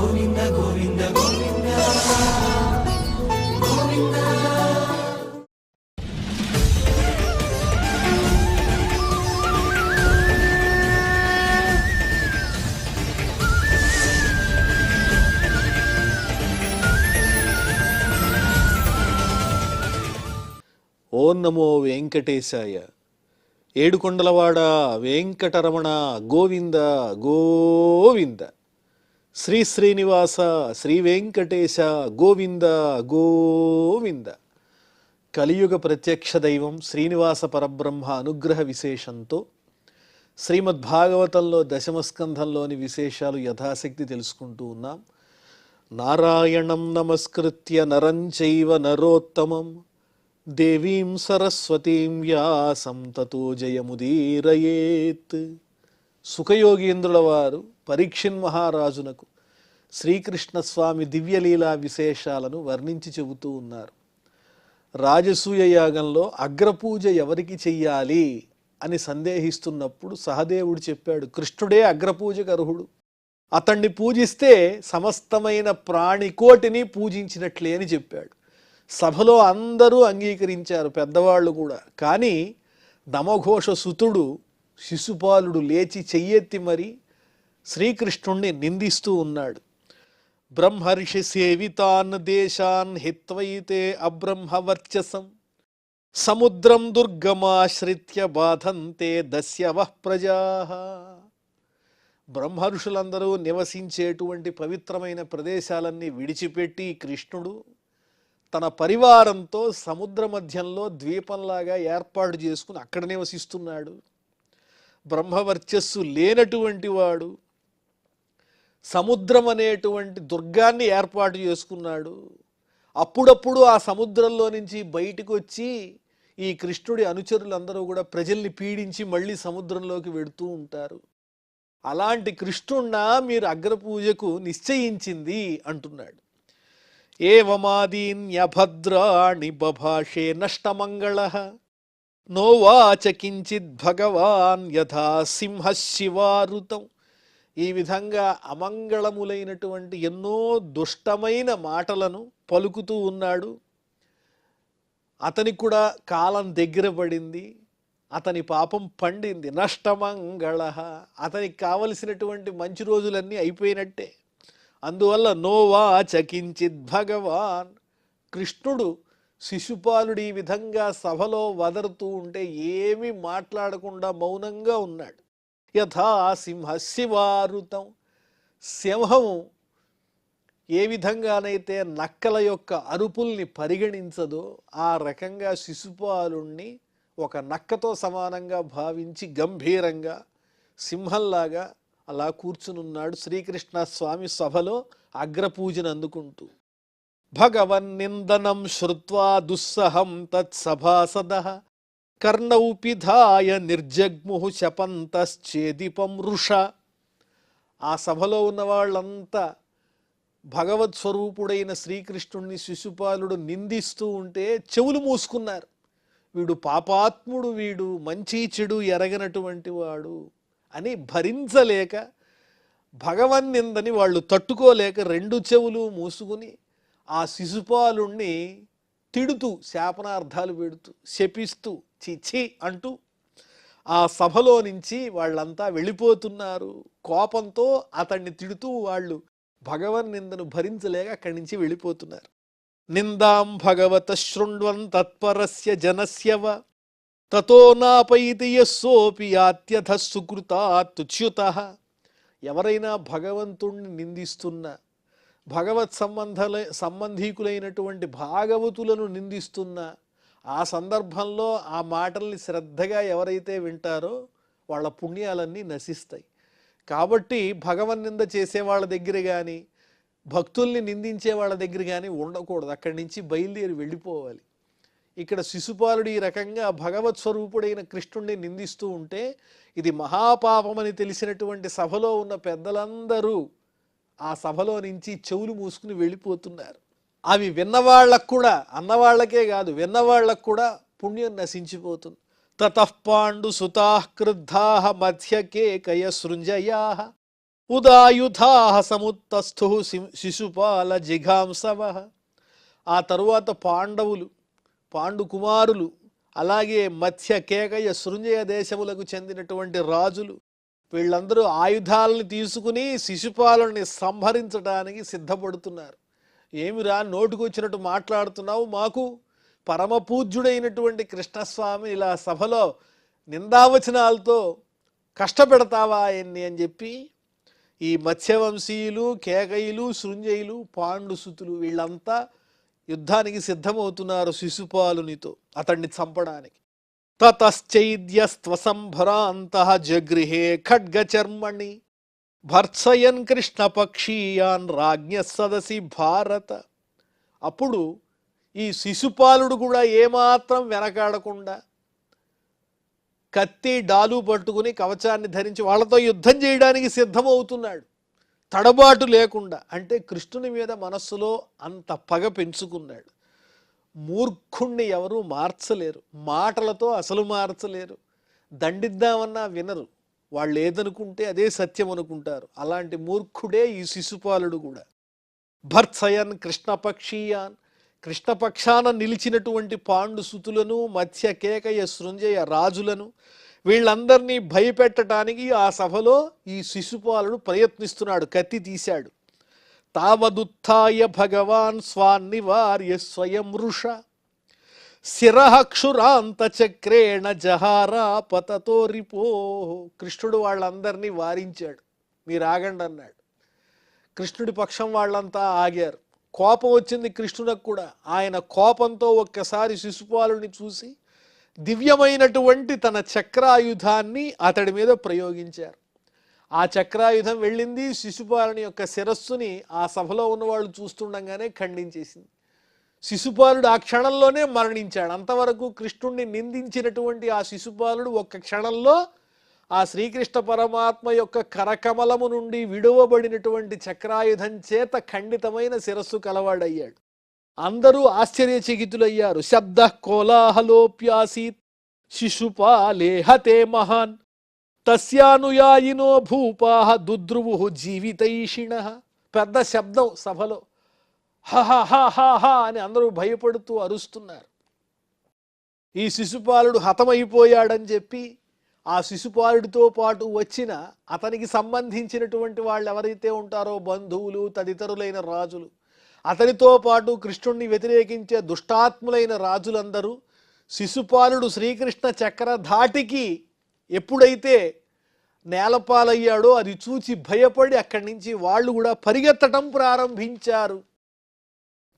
ఓం నమో వెంకటేశాయ. ఏడుకొండలవాడ వెంకటరమణ గోవింద గోవింద. శ్రీ శ్రీనివాస శ్రీ వెంకటేశ గోవింద గోవింద. కలియుగ ప్రత్యక్ష దైవం శ్రీనివాస పరబ్రహ్మ అనుగ్రహ విశేషంతో శ్రీమద్భాగవతంలో దశమస్కంధంలోని విశేషాలు యథాశక్తి తెలుసుకుంటూ ఉన్నాం. నారాయణం నమస్కృత్య నరం చైవ నరోత్తమం దేవీం సరస్వతీం వ్యాసం తతో జయముదీరయేత్. సుఖయోగీంద్రుల వారు పరీక్షిన్ మహారాజునకు శ్రీకృష్ణస్వామి దివ్యలీలా విశేషాలను వర్ణించి చెబుతూ ఉన్నారు. రాజసూయ యాగంలో అగ్రపూజ ఎవరికి చెయ్యాలి అని సందేహిస్తున్నప్పుడు సహదేవుడు చెప్పాడు, కృష్ణుడే అగ్రపూజకు అర్హుడు, అతన్ని పూజిస్తే సమస్తమైన ప్రాణికోటిని పూజించినట్లే అని చెప్పాడు. సభలో అందరూ అంగీకరించారు, పెద్దవాళ్ళు కూడా. కానీ నమఘోష సుతుడు శిశుపాలుడు లేచి చెయ్యెత్తి మరి శ్రీకృష్ణుణ్ణి నిందిస్తూ ఉన్నాడు. బ్రహ్మర్షి సేవితాన్ దేశాన్ హిత్వైతే అబ్రహ్మవర్చసం సముద్రం దుర్గమాశ్రిత్య బాధంతే దస్యవః ప్రజా. బ్రహ్మర్షులందరూ నివసించేటువంటి పవిత్రమైన ప్రదేశాలన్నీ విడిచిపెట్టి కృష్ణుడు తన పరివారంతో సముద్ర మధ్యంలో ద్వీపంలాగా ఏర్పాటు చేసుకుని అక్కడ నివసిస్తున్నాడు. బ్రహ్మవర్చస్సు లేనటువంటి వాడు సముద్రం అనేటువంటి దుర్గాన్ని ఏర్పాటు చేసుకున్నాడు. అప్పుడప్పుడు ఆ సముద్రంలో నుంచి బయటకు వచ్చి ఈ కృష్ణుడి అనుచరులందరూ కూడా ప్రజల్ని పీడించి మళ్ళీ సముద్రంలోకి వెడుతూ ఉంటారు. అలాంటి కృష్ణుణ్ణ మీరు అగ్రపూజకు నిశ్చయించింది అంటున్నాడు. ఏవమాదీన్యభద్రాణి బభాషే నష్టమంగళః నోవాచ కించిద్ భగవాన్ యథా సింహ శివారుతం. ఈ విధంగా అమంగళములైనటువంటి ఎన్నో దుష్టమైన మాటలను పలుకుతూ ఉన్నాడు. అతనికి కూడా కాలం దగ్గర పడింది, అతని పాపం పండింది. నష్టమంగళః, అతనికి కావలసినటువంటి మంచి రోజులన్నీ అయిపోయినట్టే. అందువల్ల నోవాచ కించిద్ భగవాన్, కృష్ణుడు శిశుపాలుడు ఈ విధంగా సభలో వదరుతూ ఉంటే ఏమీ మాట్లాడకుండా మౌనంగా ఉన్నాడు. యథా సింహ శివారుతం, సింహము ఏ విధంగానైతే నక్కల యొక్క అరుపుల్ని పరిగణించదో ఆ రకంగా శిశుపాలుణ్ణి ఒక నక్కతో సమానంగా భావించి గంభీరంగా సింహంలాగా అలా కూర్చునున్నాడు శ్రీకృష్ణ స్వామి సభలో అగ్రపూజను అందుకుంటూ. భగవన్నిందనం శ్రుత్వా దుస్సహం తత్సభాసదః కర్ణౌ పిధాయ నిర్జగ్ముః శపంతశ్చేదిపం వృష. ఆ సభలో ఉన్న వాళ్ళంతా భగవత్ స్వరూపుడైన శ్రీకృష్ణుణ్ణి శిశుపాలుడు నిందిస్తూ ఉంటే చెవులు మూసుకున్నారు. వీడు పాపాత్ముడు, వీడు మంచి చెడు ఎరగనటువంటి వాడు అని భరించలేక, భగవన్నిందని వాళ్ళు తట్టుకోలేక రెండు చెవులు మూసుకుని ఆ శిశుపాలుణ్ణి తిడుతూ శాపనార్థాలు పెడుతూ శపిస్తూ చిచి అంటూ ఆ సభలో నుంచి వాళ్ళంతా వెళ్ళిపోతున్నారు. కోపంతో అతన్ని తిడుతూ వాళ్ళు భగవన్నిందను భరించలేక అక్కడి నుంచి వెళ్ళిపోతున్నారు. నిందాం భగవత శృణ్వన్ తత్పరస్య జనస్యవ తతో నాపైతి యస్సోపి యాత్యథ సుకృతాత్యుచ్యుతః. ఎవరైనా భగవంతుణ్ణి నిందిస్తున్న, భగవత్ సంబంధీకులైనటువంటి భాగవతులను నిందిస్తున్న ఆ సందర్భంలో ఆ మాటల్ని శ్రద్ధగా ఎవరైతే వింటారో వాళ్ళ పుణ్యాలన్నీ నశిస్తాయి. కాబట్టి భగవన్నింద చేసే వాళ్ళ దగ్గర కానీ భక్తుల్ని నిందించే వాళ్ళ దగ్గర కానీ ఉండకూడదు, అక్కడి నుంచి బయలుదేరి వెళ్ళిపోవాలి. ఇక్కడ శిశుపాలుడు ఈ రకంగా భగవత్ స్వరూపుడైన కృష్ణుణ్ణి నిందిస్తూ ఉంటే ఇది మహాపాపమని తెలిసినటువంటి సభలో ఉన్న పెద్దలందరూ ఆ సభలో నుంచి చెవులు మూసుకుని వెళ్ళిపోతున్నారు. అవి విన్నవాళ్లకు కూడా, అన్నవాళ్లకే కాదు విన్నవాళ్లకు కూడా పుణ్యం నశించిపోతుంది. తతః పాండు సుతాః క్రుద్ధాః మధ్యకేకయ సృంజయాః ఉదాయుధా సముత్తస్థు శిశుపాల జిఘాంసవ. ఆ తరువాత పాండు కుమారులు, అలాగే మత్స్య కేకయ శృంజయ దేశములకు చెందినటువంటి రాజులు, వీళ్ళందరూ ఆయుధాలను తీసుకుని శిశుపాలుని సంహరించడానికి సిద్ధపడుతున్నారు. ఏమిరా నోటుకొచ్చినట్టు మాట్లాడుతున్నావు, మాకు పరమ పూజ్యుడైనటువంటి కృష్ణస్వామి ఇలా సభలో నిందావచనాలతో కష్టపెడతావా ఆయన్ని అని చెప్పి ఈ మత్స్యవంశీయులు, కేకయులు, శృంజయులు, పాండుసుతులు వీళ్ళంతా యుద్ధానికి సిద్ధమవుతున్నారు శిశుపాలునితో అతన్ని చంపడానికి. తతశ్చైద్యస్త్వసంభరాంతః జగృహే ఖడ్గచర్మణి భర్త్సయన్ కృష్ణపక్షీయాన్ రాజ్ఞ సదసి భారత. అప్పుడు ఈ శిశుపాలుడు కూడా ఏమాత్రం వెనకాడకుండా కత్తి డాలు పట్టుకుని కవచాన్ని ధరించి వాళ్ళతో యుద్ధం చేయడానికి సిద్ధమవుతున్నాడు, తడబాటు లేకుండా. అంటే కృష్ణుని మీద మనస్సులో అంత పగ పెంచుకున్నాడు. మూర్ఖుణ్ణి ఎవరూ మార్చలేరు, మాటలతో అసలు మార్చలేరు. దండిద్దామన్నా వినరు, వాళ్ళు ఏదనుకుంటే అదే సత్యం అనుకుంటారు. అలాంటి మూర్ఖుడే ఈ శిశుపాలుడు కూడా. భర్త్సయన్ కృష్ణపక్షీయాన్, కృష్ణపక్షాన నిలిచినటువంటి పాండుసుతులను, మత్స్య కేకయ శృంజయ రాజులను వీళ్ళందరినీ భయపెట్టడానికి ఆ సభలో ఈ శిశుపాలుడు ప్రయత్నిస్తున్నాడు, కత్తి తీశాడు. తావదుత్థాయ భగవాన్ స్వాన్నివార్య స్వయం వృష శిరః క్షురాంత చక్రేణ జహారా పతతో రిపో. కృష్ణుడు వాళ్ళందరినీ వారించాడు, మీరు ఆగండి అన్నాడు. కృష్ణుడి పక్షం వాళ్ళంతా ఆగారు. కోపం వచ్చింది కృష్ణునికి కూడా. ఆయన కోపంతో ఒక్కసారి శిశుపాలుని చూసి దివ్యమైనటువంటి తన చక్రాయుధాన్ని అతడి మీద ప్రయోగించారు. ఆ చక్రాయుధం వెళ్ళింది, శిశుపాలుని యొక్క శిరస్సుని ఆ సభలో ఉన్నవాళ్ళు చూస్తుండగానే ఖండించేసింది. శిశుపాలుడు ఆ క్షణంలోనే మరణించాడు. అంతవరకు కృష్ణుణ్ణి నిందించినటువంటి ఆ శిశుపాలుడు ఒక్క క్షణంలో ఆ శ్రీకృష్ణ పరమాత్మ యొక్క కరకమలము నుండి విడువబడినటువంటి చక్రాయుధం చేత ఖండితమైన శిరస్సు కలవాడయ్యాడు. అందరూ ఆశ్చర్యచకితులయ్యారు. శబ్ద కోలాహలోప్యాసీత్ శిశుపాలే హతే మహాన్ తస్యానుయాయినో భూపాహ దుద్రువు జీవితైషిణ. పెద్ద శబ్దం సభలో, హహ అని అందరూ భయపడుతూ అరుస్తున్నారు. ఈ శిశుపాలుడు హతమైపోయాడని చెప్పి ఆ శిశుపాలుడితో పాటు వచ్చిన అతనికి సంబంధించినటువంటి వాళ్ళు ఎవరైతే ఉంటారో బంధువులు, తదితరులైన రాజులు, అతనితో పాటు కృష్ణుణ్ణి వ్యతిరేకించే దుష్టాత్ములైన రాజులందరూ శిశుపాలుడు శ్రీకృష్ణ చక్ర ధాటికి ఎప్పుడైతే నేలపాలయ్యాడో అది చూచి భయపడి అక్కడి నుంచి వాళ్ళు కూడా పరిగెత్తటం ప్రారంభించారు.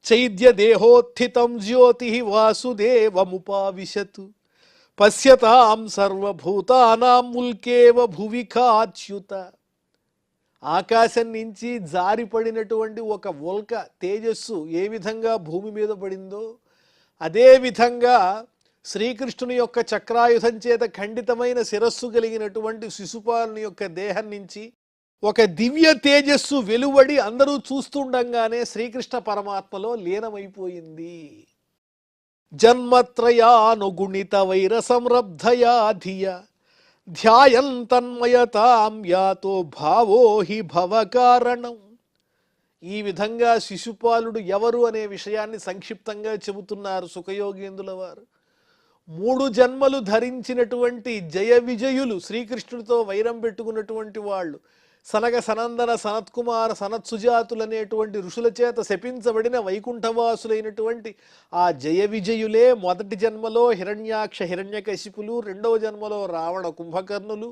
చైద్య దేహోత్థితం జ్యోతి వాసుదేవముపావిశతు పశ్యతాం సర్వభూతానాం ముల్కేవ భువికాచ్యుత. ఆకాశం నుంచి జారిపడినటువంటి ఒక ఉల్క తేజస్సు ఏ విధంగా భూమి మీద పడిందో అదే విధంగా శ్రీకృష్ణుని యొక్క చక్రాయుధం చేత ఖండితమైన శిరస్సు కలిగినటువంటి శిశుపాలుని యొక్క దేహం నుంచి ఒక దివ్య తేజస్సు వెలువడి అందరూ చూస్తుండగానే శ్రీకృష్ణ పరమాత్మలో లీనమైపోయింది. జన్మత్రయానుగుణిత వైర సంరబ్ధయా ధియ ధ్యాయం తన్మయతాం యాతో భావో హి భవకారణం. ఈ విధంగా శిశుపాలుడు ఎవరు అనే విషయాన్ని సంక్షిప్తంగా చెబుతున్నారు సుఖయోగేంద్రుల వారు. 3 జన్మలు ధరించినటువంటి జయ విజయులు, శ్రీకృష్ణుడితో వైరం పెట్టుకున్నటువంటి వాళ్ళు, సనగ సనందన సనత్కుమార సనత్సుజాతులనేటువంటి ఋషుల చేత శపించబడిన వైకుంఠవాసులైనటువంటి ఆ జయ విజయులే మొదటి జన్మలో హిరణ్యాక్ష హిరణ్యకశిపులు, 2వ జన్మలో రావణ కుంభకర్ణులు,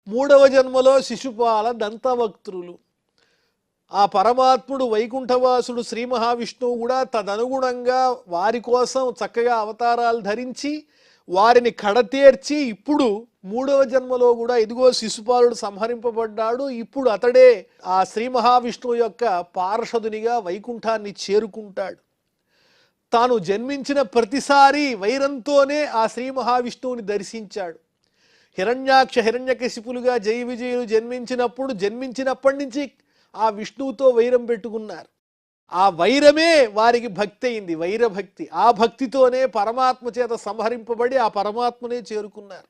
3వ జన్మలో శిశుపాల దంతవక్త్రులు. ఆ పరమాత్ముడు వైకుంఠవాసుడు శ్రీ మహావిష్ణువు కూడా తదనుగుణంగా వారి కోసం చక్కగా అవతారాలు ధరించి వారిని కడతేర్చి ఇప్పుడు 3వ జన్మలో కూడా ఇదిగో శిశుపాలుడు సంహరింపబడ్డాడు, ఇప్పుడు అతడే ఆ శ్రీ మహావిష్ణువు యొక్క పార్షదునిగా వైకుంఠాన్ని చేరుకుంటాడు. తాను జన్మించిన ప్రతిసారి వైరంతోనే ఆ శ్రీ మహావిష్ణువుని దర్శించాడు. హిరణ్యాక్ష హిరణ్యకశిపులుగా జయ విజయులు జన్మించినప్పటి నుంచి ఆ విష్ణువుతో వైరం పెట్టుకున్నారు. ఆ వైరమే వారికి భక్తి అయింది, వైరభక్తి. ఆ భక్తితోనే పరమాత్మ చేత సంహరింపబడి ఆ పరమాత్మనే చేరుకున్నారు.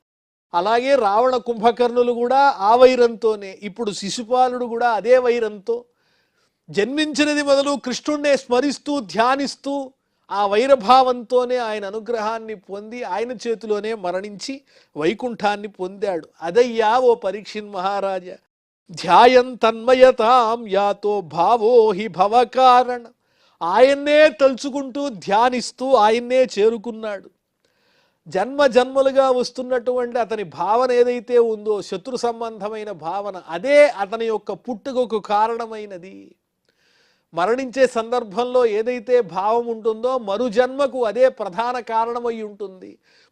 అలాగే రావణ కుంభకర్ణులు కూడా ఆ వైరంతోనే, ఇప్పుడు శిశుపాలుడు కూడా అదే వైరంతో జన్మించినది మొదలు కృష్ణుణ్ణే స్మరిస్తూ ధ్యానిస్తూ ఆ వైరభావంతోనే ఆయన అనుగ్రహాన్ని పొంది ఆయన చేతిలోనే మరణించి వైకుంఠాన్ని పొందాడు. అదయ్యా ఓ పరీక్షిన్ మహారాజా, ధ్యాయం తన్మయతాం యాతో భావో హి భవకారణ. ఆయన్నే తలుచుకుంటూ ధ్యానిస్తూ ఆయన్నే చేరుకున్నాడు. జన్మ జన్మలుగా వస్తున్నటువంటి అతని భావన ఏదైతే ఉందో, శత్రు సంబంధమైన భావన, అదే అతని యొక్క పుట్టుకకు కారణమైనది. మరణించే సందర్భంలో ఏదైతే భావం ఉంటుందో మరుజన్మకు అదే ప్రధాన కారణమై ఉంటుంది.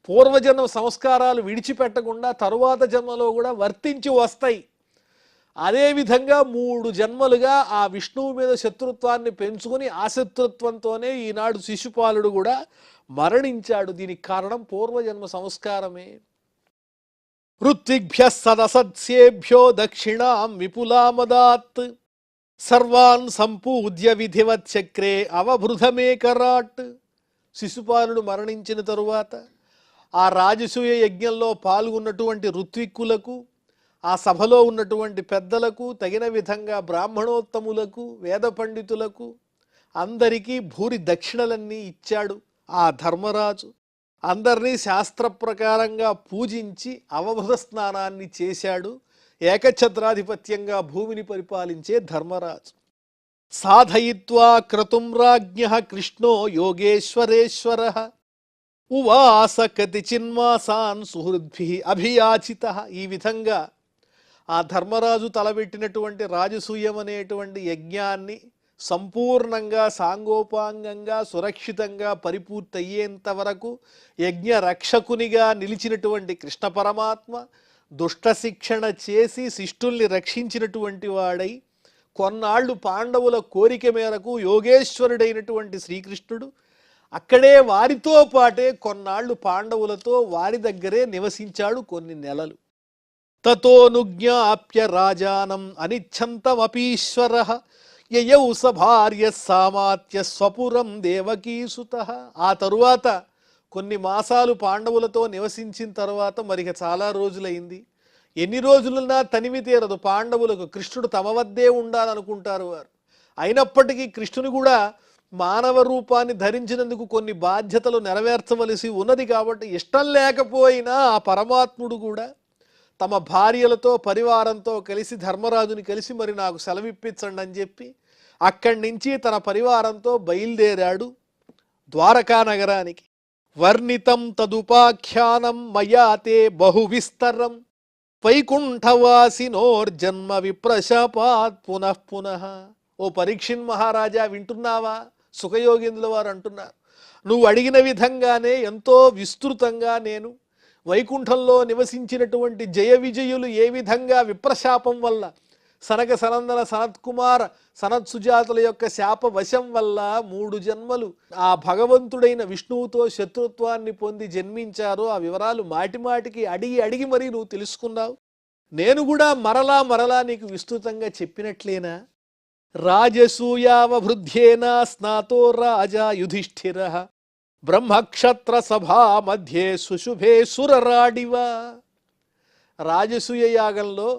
పూర్వజన్మ సంస్కారాలు విడిచిపెట్టకుండా తరువాత జన్మలో కూడా వర్తించి వస్తాయి. అదేవిధంగా 3 జన్మలుగా ఆ విష్ణువు మీద శత్రుత్వాన్ని పెంచుకుని ఆ శత్రుత్వంతోనే ఈనాడు శిశుపాలుడు కూడా మరణించాడు. దీనికి కారణం పూర్వజన్మ సంస్కారమే. ఋత్విగ్భ్య సదసత్సేభ్యో దక్షిణాం విపులామదాత్ సర్వాన్ సంపూజ్య విధివత్ చక్రే అవభృధమేకరాట్. శిశుపాలుడు మరణించిన తరువాత ఆ రాజసూయ యజ్ఞంలో పాల్గొన్నటువంటి ఋత్విక్కులకు, ఆ సభలో ఉన్నటువంటి పెద్దలకు, తగిన విధంగా బ్రాహ్మణోత్తములకు, వేద పండితులకు అందరికీ భూరి దక్షిణలన్నీ ఇచ్చాడు ఆ ధర్మరాజు. అందరినీ శాస్త్ర ప్రకారంగా పూజించి అవబుధ స్నానాన్ని చేశాడు. ఏకఛత్రాధిపత్యంగా భూమిని పరిపాలించే ధర్మరాజు. సాధయిత్వా క్రతుం రాజ్ఞః కృష్ణో యోగేశ్వరేశ్వరః ఉవాస కతిచిన్మాసాన్ సుహృద్భిః అభియాచితః. ఈ విధంగా ఆ ధర్మరాజు తలబెట్టినటువంటి రాజసూయం అనేటువంటి యజ్ఞాన్ని సంపూర్ణంగా సాంగోపాంగంగా సురక్షితంగా పరిపూర్తయ్యేంత వరకు యజ్ఞ రక్షకునిగా నిలిచినటువంటి కృష్ణ పరమాత్మ దుష్ట శిక్షణ చేసి శిష్టుల్ని రక్షించినటువంటి వాడై కొన్నాళ్ళు పాండవుల కోరిక మేరకు యోగేశ్వరుడైనటువంటి శ్రీకృష్ణుడు అక్కడే వారితో పాటే కొన్నాళ్ళు పాండవులతో వారి దగ్గరే నివసించాడు కొన్ని నెలలు. తతోనుజ్ఞాప్య రాజానం అనిచ్ఛంతమపీశ్వరః యయౌ స భార్య సామాత్య స్వపురం దేవకీసుతః. ఆ తరువాత కొన్ని మాసాలు పాండవులతో నివసించిన తర్వాత మరిక చాలా రోజులైంది. ఎన్ని రోజులున్నా తనివి తీరదు పాండవులకు. కృష్ణుడు తమ వద్దే ఉండాలనుకుంటారు వారు. అయినప్పటికీ కృష్ణుని కూడా మానవ రూపాన్ని ధరించినందుకు కొన్ని బాధ్యతలు నెరవేర్చవలసి ఉన్నది. కాబట్టి ఇష్టం లేకపోయినా ఆ పరమాత్ముడు కూడా తమ భార్యలతో పరివారంతో కలిసి ధర్మరాజుని కలిసి మరి నాకు సెలవిప్పించండి అని చెప్పి అక్కడి నుంచి తన పరివారంతో బయలుదేరాడు ద్వారకా నగరానికి. వర్ణితం తదుపాఖ్యానం మయాతే బహువిస్తరం వైకుంఠవాసినోర్జన్మ విప్రశాపాత్ పునః పునః. ఓ పరీక్షిన్ మహారాజా, వింటున్నావా? సుఖయోగేంద్రుల వారు అంటున్నారు, నువ్వు అడిగిన విధంగానే ఎంతో విస్తృతంగా నేను వైకుంఠంలో నివసించినటువంటి జయ విజయులు ఏ విధంగా విప్రశాపం వల్ల సనక సనందన సనత్కుమార సనత్ సుజాతుల యొక్క శాప వశం వల్ల 3 జన్మలు ఆ భగవంతుడైన విష్ణువుతో శత్రుత్వాన్ని పొంది జన్మించారో ఆ వివరాలు మాటి మాటికి అడిగి అడిగి మరీ నువ్వు తెలుసుకున్నావు. నేను కూడా మరలా నీకు విస్తృతంగా చెప్పినట్లేనా? రాజసూయావభృద్ధ్యేన స్నాతో రాజా యుధిష్ఠిరః బ్రహ్మక్షత్ర సభా మధ్యే సుశుభే సురరాడివ. రాజసూయ యాగంలో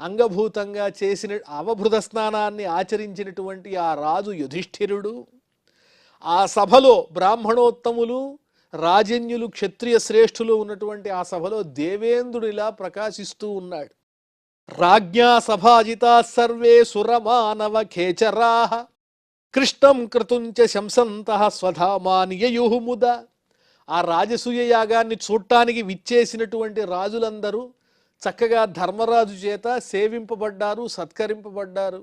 అంగభూతంగా చేసిన అవభృత స్నానాన్ని ఆచరించినటువంటి ఆ రాజు యుధిష్ఠిరుడు ఆ సభలో బ్రాహ్మణోత్తములు, రాజన్యులు, క్షత్రియ శ్రేష్ఠులు ఉన్నటువంటి ఆ సభలో దేవేంద్రుడిలా ప్రకాశిస్తూ ఉన్నాడు. రాజ్ఞా సభాజితా సర్వే సురమానవ ఖేచరాః కృష్ణం క్రతుంచ శంసంతః స్వధామాని యయుః ముద. ఆ రాజసూయ యాగాన్ని చూడటానికి విచ్చేసినటువంటి రాజులందరూ చక్కగా ధర్మరాజు చేత సేవింపబడ్డారు, సత్కరింపబడ్డారు.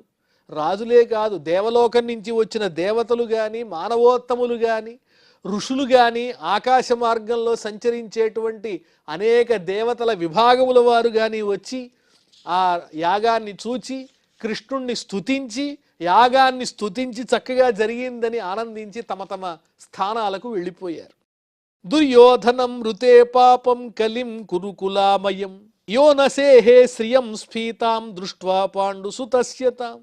రాజులే కాదు, దేవలోకం నుంచి వచ్చిన దేవతలు కానీ, మానవోత్తములు కానీ, ఋషులు కానీ, ఆకాశ మార్గంలో సంచరించేటువంటి అనేక దేవతల విభాగముల వారు కానీ వచ్చి ఆ యాగాన్ని చూచి కృష్ణుణ్ణి స్తుతించి, యాగాన్ని స్తుతించి చక్కగా జరిగిందని ఆనందించి తమ తమ స్థానాలకు వెళ్ళిపోయారు. దుర్యోధనం ఋతే పాపం కలిం కురుకులామయం యో నసేహే శ్రియం స్ఫీతాం దృష్ట్వా పాండు సుతస్యతాం.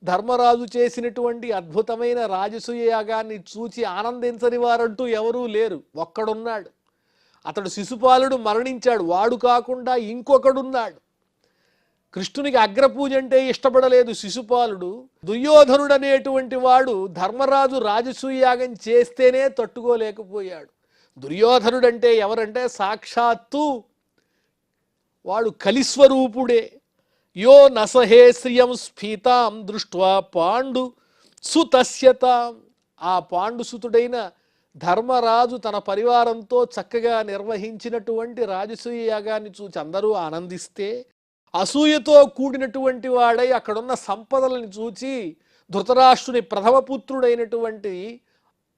ధర్మరాజు చేసినటువంటి అద్భుతమైన రాజసూయ యాగాన్ని చూచి ఆనందించని వారంటూ ఎవరూ లేరు, ఒక్కడున్నాడు. అతడు శిశుపాలుడు మరణించాడు, వాడు కాకుండా ఇంకొకడున్నాడు. కృష్ణునికి అగ్రపూజ అంటే ఇష్టపడలేదు శిశుపాలుడు. దుర్యోధనుడు అనేటువంటి వాడు ధర్మరాజు రాజసూయాగం చేస్తేనే తట్టుకోలేకపోయాడు. దుర్యోధనుడు అంటే ఎవరంటే సాక్షాత్తు వాడు కలిస్వరూపుడే. యో నసహే శ్రియం స్ఫీతాం దృష్ట్వా పాండు సుతస్యతాం. ఆ పాండుసుతుడైన ధర్మరాజు తన పరివారంతో చక్కగా నిర్వహించినటువంటి రాజసూయ యాగాన్ని చూసి అందరూ ఆనందిస్తే, అసూయతో కూడినటువంటి వాడై అక్కడున్న సంపదలను చూచి ధృతరాష్ట్రుని ప్రథమ పుత్రుడైనటువంటి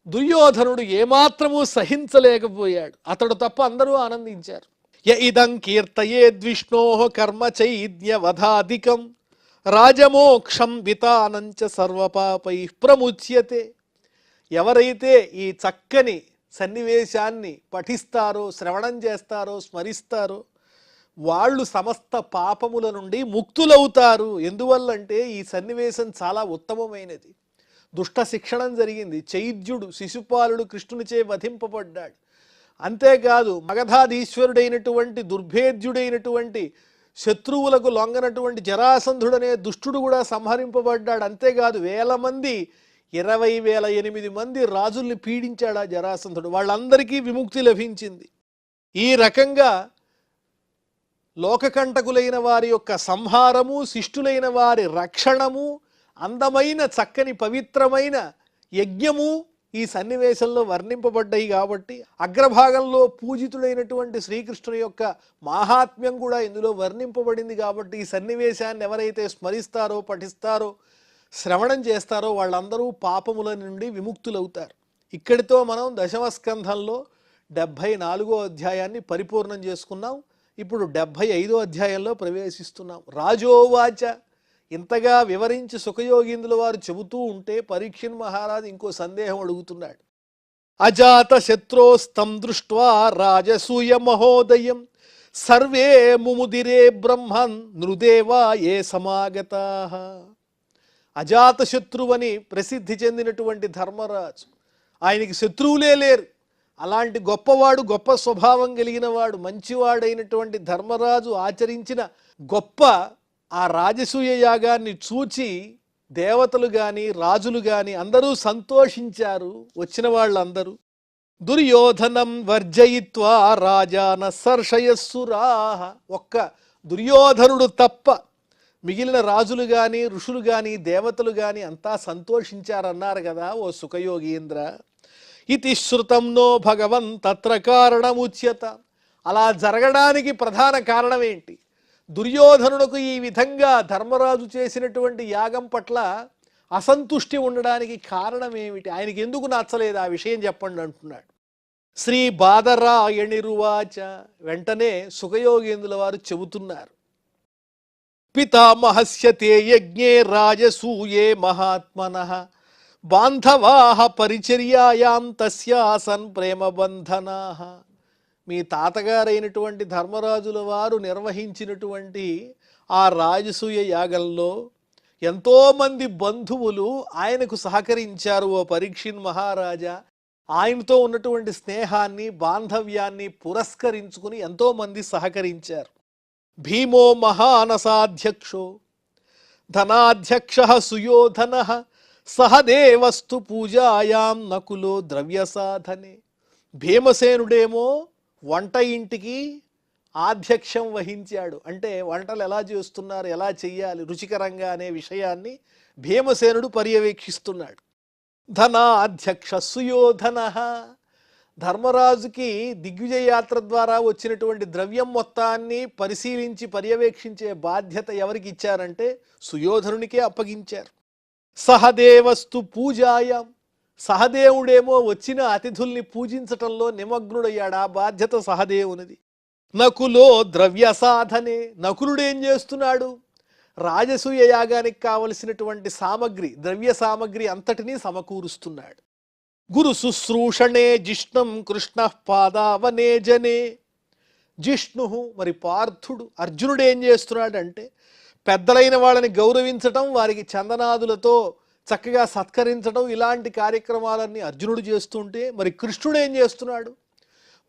దుర్యోధనుడు ఏమాత్రమూ సహించలేకపోయాడు. అతడు తప్ప అందరూ ఆనందించారు. య ఇదం కీర్తయేద్విష్ణో కర్మ చైద్యవధాధికం రాజమోక్షం వితానంచ సర్వపాపై ప్రముచ్యతే. ఎవరైతే ఈ చక్కని సన్నివేశాన్ని పఠిస్తారో, శ్రవణం చేస్తారో, స్మరిస్తారో వాళ్ళు సమస్త పాపముల నుండి ముక్తులవుతారు. ఎందువల్లంటే ఈ సన్నివేశం చాలా ఉత్తమమైనది. దుష్ట శిక్షణం జరిగింది. చైద్యుడు శిశుపాలుడు కృష్ణునిచే వధింపబడ్డాడు. అంతేకాదు మగధాధీశ్వరుడైనటువంటి దుర్భేద్యుడైనటువంటి శత్రువులకు లొంగనటువంటి జరాసంధుడనే దుష్టుడు కూడా సంహరింపబడ్డాడు. అంతేకాదు 1000 మంది 20,008 మంది రాజుల్ని పీడించాడు ఆ జరాసంధుడు. వాళ్ళందరికీ విముక్తి లభించింది. ఈ రకంగా లోకకంటకులైన వారి యొక్క సంహారము, శిష్టులైన వారి రక్షణము, అందమైన చక్కని పవిత్రమైన యజ్ఞము ఈ సన్నివేశంలో వర్ణింపబడ్డాయి. కాబట్టి అగ్రభాగంలో పూజితుడైనటువంటి శ్రీకృష్ణుని యొక్క మాహాత్మ్యం కూడా ఇందులో వర్ణింపబడింది. కాబట్టి ఈ సన్నివేశాన్ని ఎవరైతే స్మరిస్తారో, పఠిస్తారో, శ్రవణం చేస్తారో వాళ్ళందరూ పాపముల నుండి విముక్తులవుతారు. ఇక్కడితో మనం దశమ స్కంధంలో 74వ అధ్యాయాన్ని పరిపూర్ణం చేసుకున్నాం. ఇప్పుడు 75వ అధ్యాయంలో ప్రవేశిస్తున్నాం. రాజోవాచ. ఇంతగా వివరించి సుఖయోగీంద్రుల వారు చెబుతూ ఉంటే పరీక్షిన్ మహారాజు ఇంకో సందేహం అడుగుతున్నాడు. అజాత శత్రోస్తం దృష్ట్వా రాజసూయ మహోదయం సర్వే ముముదిరే బ్రహ్మన్ నృదేవా ఏ సమాగతాః. అజాత శత్రువని ప్రసిద్ధి చెందినటువంటి ధర్మరాజు, ఆయనకి శత్రువులే లేరు. అలాంటి గొప్పవాడు, గొప్ప స్వభావం కలిగిన వాడు, మంచివాడైనటువంటి ధర్మరాజు ఆచరించిన గొప్ప ఆ రాజసూయ యాగాన్ని చూచి దేవతలు కానీ రాజులు కానీ అందరూ సంతోషించారు. వచ్చిన వాళ్ళందరూ దుర్యోధనం వర్జయిత్వా రాజాన సర్షయస్సురాహ. ఒక్క దుర్యోధనుడు తప్ప మిగిలిన రాజులు కానీ ఋషులు కానీ దేవతలు కానీ అంతా సంతోషించారన్నారు కదా ఓ సుఖయోగీంద్ర. ఇతి శృతం నో భగవన్ తత్ర కారణముచ్యత. అలా జరగడానికి ప్రధాన కారణం ఏంటి? దుర్యోధనులకు ఈ విధంగా ధర్మరాజు చేసినటువంటి యాగం పట్ల అసంతుష్టి ఉండడానికి కారణం ఏమిటి? ఆయనకి ఎందుకు నచ్చలేదు ఆ విషయం చెప్పండి అంటున్నాడు. శ్రీ బాదరాయణిరువాచ. వెంటనే సుఖయోగేంద్రుల వారు చెబుతున్నారు. పితామహస్య తే యజ్ఞే రాజసూయే మహాత్మనః బాంధవాః పరిచర్యాయాం తస్యాసన్ ప్రేమబంధనాః. మీ తాతగారైనటువంటి ధర్మరాజుల వారు నిర్వహించినటువంటి ఆ రాజసూయ యాగంలో ఎంతోమంది బంధువులు ఆయనకు సహకరించారు. ఓ పరీక్షిన్ మహారాజా, ఆయనతో ఉన్నటువంటి స్నేహాన్ని, బాంధవ్యాన్ని పురస్కరించుకుని ఎంతోమంది సహకరించారు. భీమో మహానసాధ్యక్షో ధనాధ్యక్ష సుయోధన సహదేవస్తు పూజాయాం నకులో ద్రవ్య సాధనే. భీమసేనుడేమో వంట ఇంటికి ఆధ్యక్షం వహించాడు. అంటే వంటలు ఎలా చేస్తున్నారు, ఎలా చెయ్యాలి రుచికరంగా అనే విషయాన్ని భీమసేనుడు పర్యవేక్షిస్తున్నాడు. ధనాధ్యక్ష సుయోధన. ధర్మరాజుకి దిగ్విజయ యాత్ర ద్వారా వచ్చినటువంటి ద్రవ్యం మొత్తాన్ని పరిశీలించి పర్యవేక్షించే బాధ్యత ఎవరికి ఇచ్చారంటే సుయోధనునికే అప్పగించారు. సహదేవస్తు పూజాయాం. సహదేవుడేమో వచ్చిన అతిథుల్ని పూజించటంలో నిమగ్నుడయ్యాడు. ఆ బాధ్యత సహదేవునిది. నకులో ద్రవ్య సాధనే. నకులుడేం చేస్తున్నాడు? రాజసూయ యాగానికి కావలసినటువంటి సామగ్రి, ద్రవ్య సామగ్రి అంతటినీ సమకూరుస్తున్నాడు. గురు శుశ్రూషణే జిష్ణం కృష్ణ పాదావనే జనే. జిష్ణు మరి పార్థుడు, అర్జునుడు ఏం చేస్తున్నాడంటే పెద్దలైన వాళ్ళని గౌరవించటం, వారికి చందనాదులతో చక్కగా సత్కరించడం, ఇలాంటి కార్యక్రమాలన్నీ అర్జునుడు చేస్తుంటే మరి కృష్ణుడు ఏం చేస్తున్నాడు?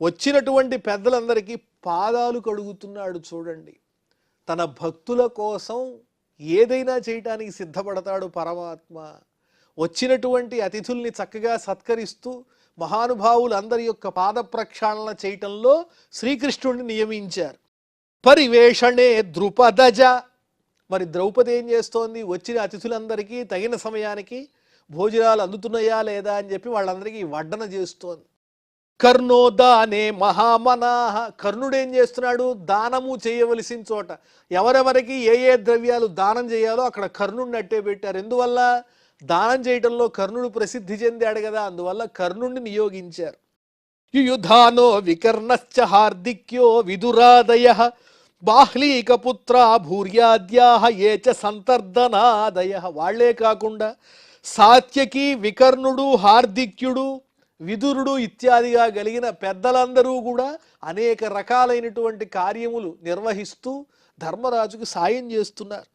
వచ్చినటువంటి పెద్దలందరికీ పాదాలు కడుగుతున్నాడు చూడండి. తన భక్తుల కోసం ఏదైనా చేయటానికి సిద్ధపడతాడు పరమాత్మ. వచ్చినటువంటి అతిథుల్ని చక్కగా సత్కరిస్తూ మహానుభావులందరి యొక్క పాద ప్రక్షాళన చేయటంలో శ్రీకృష్ణుడిని నియమించారు. పరివేషణే ద్రుపదజ, మరి ద్రౌపది ఏం చేస్తోంది? వచ్చిన అతిథులందరికీ తగిన సమయానికి భోజనాలు అందుతున్నాయా లేదా అని చెప్పి వాళ్ళందరికీ వడ్డన చేస్తోంది. కర్ణోదానే మహామనాహ, కర్ణుడు ఏం చేస్తున్నాడు? దానము చేయవలసిన చోట ఎవరెవరికి ఏ ఏ ద్రవ్యాలు దానం చేయాలో అక్కడ కర్ణుడిని అట్టే పెట్టారు. ఎందువల్ల? దానం చేయటంలో కర్ణుడు ప్రసిద్ధి చెందాడు కదా, అందువల్ల కర్ణుడిని నియోగించారు. యుయుధానో వికర్ణశ్చ హార్దిక్యో విదురాదయ బాహ్లీకపుత్ర భూర్యాద్యాహ ఏ చ సంతర్దనాదయ. వాళ్లే కాకుండా సాత్యకి, వికర్ణుడు, హార్దిక్యుడు, విదురుడు ఇత్యాదిగా కలిగిన పెద్దలందరూ కూడా అనేక రకాలైనటువంటి కార్యములు నిర్వహిస్తూ ధర్మరాజుకు సాయం చేస్తున్నారు.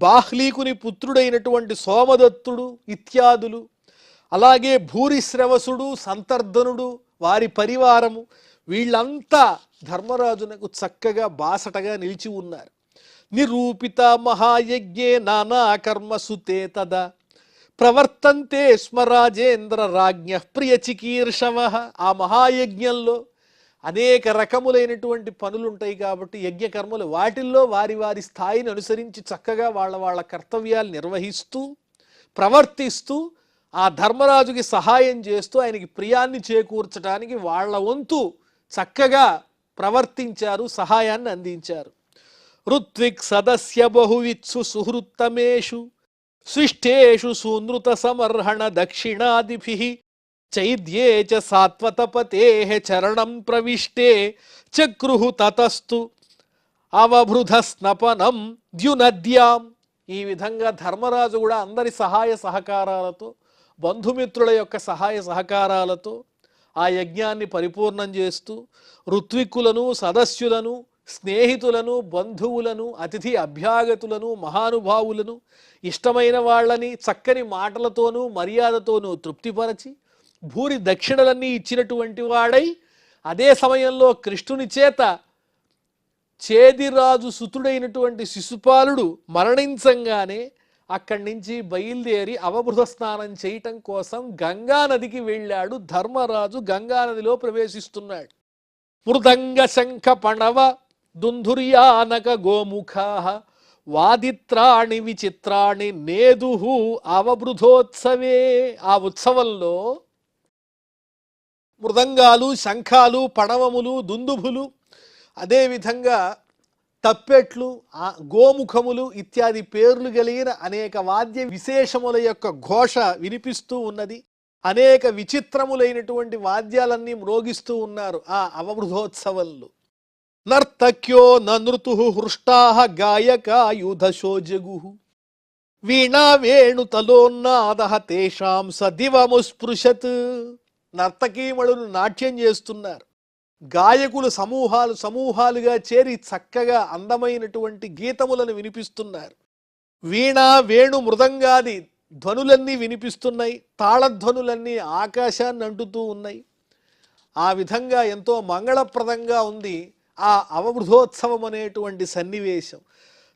బాహ్లీకుని పుత్రుడైనటువంటి సోమదత్తుడు ఇత్యాదులు, అలాగే భూరిశ్రవసుడు, సంతర్ధనుడు, వారి పరివారము, వీళ్ళంతా ధర్మరాజునకు చక్కగా బాసటగా నిలిచి ఉన్నారు. నిరూపిత మహాయజ్ఞే నానా కర్మసుతే తదా ప్రవర్తంతే స్మరాజేంద్ర రాజ్ఞ ప్రియ చికీర్షవ. ఆ మహాయజ్ఞంలో అనేక రకములైనటువంటి పనులుంటాయి కాబట్టి యజ్ఞకర్మలు, వాటిల్లో వారి వారి స్థాయిని అనుసరించి చక్కగా వాళ్ళ వాళ్ళ కర్తవ్యాలు నిర్వహిస్తూ ప్రవర్తిస్తూ ఆ ధర్మరాజుకి సహాయం చేస్తూ ఆయనకి ప్రియాన్ని చేకూర్చడానికి వాళ్ళ వంతు చక్కగా ప్రవర్తించారు, సహాయాన్ని అందించారు. ఋత్విక్ సదస్య బహువిత్సు సుహృత్తమేషు సృష్టేషు సూనృత సమర్హణ దక్షిణాదిభిః చైద్యే చ సాత్వతపతేః చరణం ప్రవిష్టే చక్రుహు తతస్తు అవభృధ స్నపనం ద్యునద్యాం. ఈ విధంగా ధర్మరాజు కూడా అందరి సహాయ సహకారాలతో, బంధుమిత్రుల యొక్క సహాయ సహకారాలతో ఆ యజ్ఞాన్ని పరిపూర్ణం చేస్తూ ఋత్విక్కులను, సదస్యులను, స్నేహితులను, బంధువులను, అతిథి అభ్యాగతులను, మహానుభావులను, ఇష్టమైన వాళ్ళని చక్కని మాటలతోనూ మర్యాదతోనూ తృప్తిపరచి భూరి దక్షిణలన్నీ ఇచ్చినటువంటి వాడై, అదే సమయంలో కృష్ణుని చేత చేదిరాజు సుతుడైనటువంటి శిశుపాలుడు మరణించంగానే అక్కడి నుంచి బయలుదేరి అవబృధ స్నానం చేయటం కోసం గంగానదికి వెళ్ళాడు ధర్మరాజు. గంగానదిలో ప్రవేశిస్తున్నాడు. మృదంగ శంఖ పణవ దుంధుర్యానక గోముఖా వాదిత్రాణి విచిత్రాణి నేదుహు అవబృధోత్సవే. ఆ ఉత్సవంలో మృదంగాలు, శంఖాలు, పణవములు, దుందుభులు, అదేవిధంగా తప్పెట్లు, గోముఖములు ఇత్యాది పేర్లు కలిగిన అనేక వాద్య విశేషముల యొక్క ఘోష వినిపిస్తూ ఉన్నది. అనేక విచిత్రములైనటువంటి వాద్యాలన్నీ మ్రోగిస్తూ ఉన్నారు ఆ అవబృధోత్సవంలో. నర్తక్యో నృతు హృష్టాః గాయకాయుధశో జగుః వీణా వేణుతలోన్నాదః తేషాం సదివముస్పృశత్. నర్తకీమణులు నాట్యం చేస్తున్నారు. గాయకులు సమూహాలుగా చేరి చక్కగా అందమైనటువంటి గీతములను వినిపిస్తున్నారు. వీణా, వేణు, మృదంగాది ధ్వనులన్నీ వినిపిస్తున్నాయి. తాళధ్వనులన్నీ ఆకాశాన్ని అంటుతూ ఉన్నాయి. ఆ విధంగా ఎంతో మంగళప్రదంగా ఉంది ఆ అవబృధోత్సవం అనేటువంటి సన్నివేశం.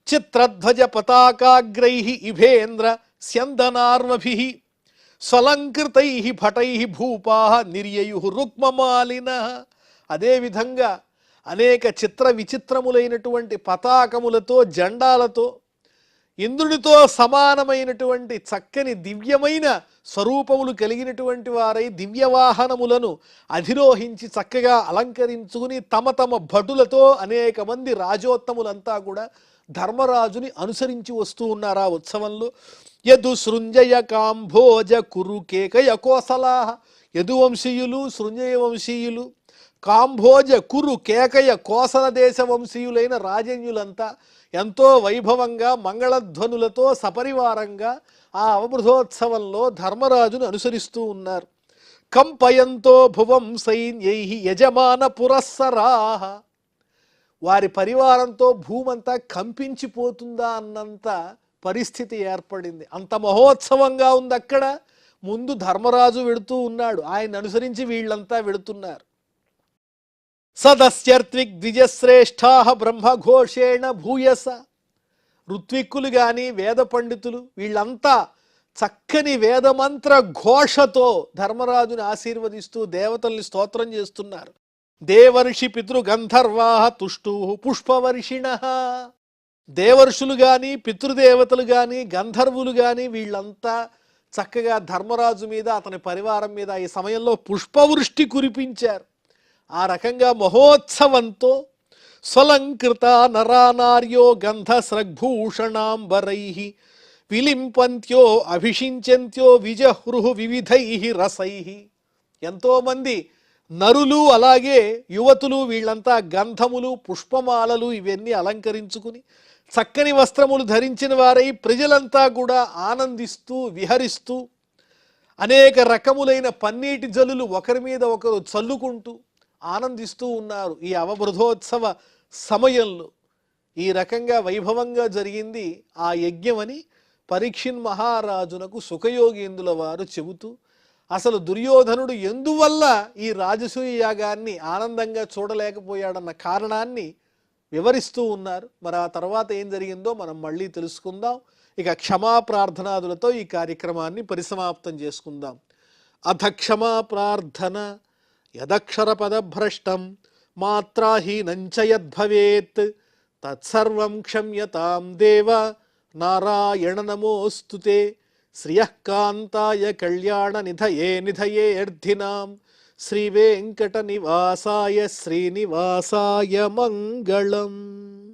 చిత్రధ్వజ పతాకాగ్రైః ఇభేంద్ర స్యందనార్వభిః స్వలంకృతైః భటైః భూపాః నిర్యయుః రుక్మమాలినః. అదేవిధంగా అనేక చిత్ర విచిత్రములైనటువంటి పతాకములతో, జెండాలతో, ఇంద్రుడితో సమానమైనటువంటి చక్కని దివ్యమైన స్వరూపములు కలిగినటువంటి వారై దివ్యవాహనములను అధిరోహించి చక్కగా అలంకరించుకుని తమ తమ భటులతో అనేక మంది రాజోత్తములంతా కూడా ధర్మరాజుని అనుసరించి వస్తూ ఉన్నారు ఆ ఉత్సవంలో. యదు సృంజయ కాంభోజ కురు కేకయ కోసలాహ. యదువంశీయులు, సృంజయ వంశీయులు, కాంభోజ, కురు, కేకయ, కోసల దేశ వంశీయులైన రాజన్యులంతా ఎంతో వైభవంగా మంగళధ్వనులతో సపరివారంగా ఆ అవబృధోత్సవంలో ధర్మరాజును అనుసరిస్తూ ఉన్నారు. కంపయంతో భువం సైన్యైః యజమాన పురస్సరాః. వారి పరివారంతో భూమంతా కంపించిపోతుందా అన్నంత పరిస్థితి ఏర్పడింది. అంత మహోత్సవంగా ఉంది అక్కడ. ముందు ధర్మరాజు వెడుతూ ఉన్నాడు, ఆయన అనుసరించి వీళ్ళంతా వెడుతున్నారు. సదస్యర్త్విగ్విజశ్రేష్టా బ్రహ్మఘోషేణ భూయస. ఋత్విక్కులు కానీ వేద పండితులు వీళ్ళంతా చక్కని వేదమంత్ర ఘోషతో ధర్మరాజుని ఆశీర్వదిస్తూ దేవతల్ని స్తోత్రం చేస్తున్నారు. దేవర్షి పితృగంధర్వా తుష్టూ పుష్పవర్షిణ. దేవర్షులు కానీ పితృదేవతలు కానీ గంధర్వులు కానీ వీళ్ళంతా చక్కగా ధర్మరాజు మీద అతని పరివారం మీద ఈ సమయంలో పుష్పవృష్టి కురిపించారు. ఆ రకంగా మహోత్సవంతో స్వలంకృత నరానార్యో గంధస్రగ్భూషణాంబరై విలింపంత్యో అభిషించంత్యో విజహృహు వివిధై రసై. ఎంతోమంది నరులు అలాగే యువతులు వీళ్ళంతా గంధములు పుష్పమాలలు ఇవన్నీ అలంకరించుకుని చక్కని వస్త్రములు ధరించిన వారై ప్రజలంతా కూడా ఆనందిస్తూ విహరిస్తూ అనేక రకములైన పన్నీటి జల్లులు ఒకరి మీద ఒకరు చల్లుకుంటూ ఆనందిస్తూ ఉన్నారు ఈ అవబృధోత్సవ సమయంలో. ఈ రకంగా వైభవంగా జరిగింది ఆ యజ్ఞమని పరీక్షిన్ మహారాజునకు సుఖయోగేంద్రుల వారు చెబుతూ అసలు దుర్యోధనుడు ఎందువల్ల ఈ రాజసూయ యాగాన్ని ఆనందంగా చూడలేకపోయాడన్న కారణాన్ని వివరిస్తూ ఉన్నారు. మరి ఆ తర్వాత ఏం జరిగిందో మనం మళ్ళీ తెలుసుకుందాం. ఇక క్షమా ప్రార్థనాదులతో ఈ కార్యక్రమాన్ని పరిసమాప్తం చేసుకుందాం. అథ క్షమా ప్రార్థన. యదక్షర పదభ్రష్టం మాత్రాహీనంచ యద్భవేత్ తత్సర్వం క్షమ్యతాం దేవ నారాయణ నమోస్తుతే. శ్రియఃకాంతాయ కళ్యాణ నిధయే నిధయేర్థినాం శ్రీవేంకట నివాసాయ శ్రీనివాసాయ మంగళం.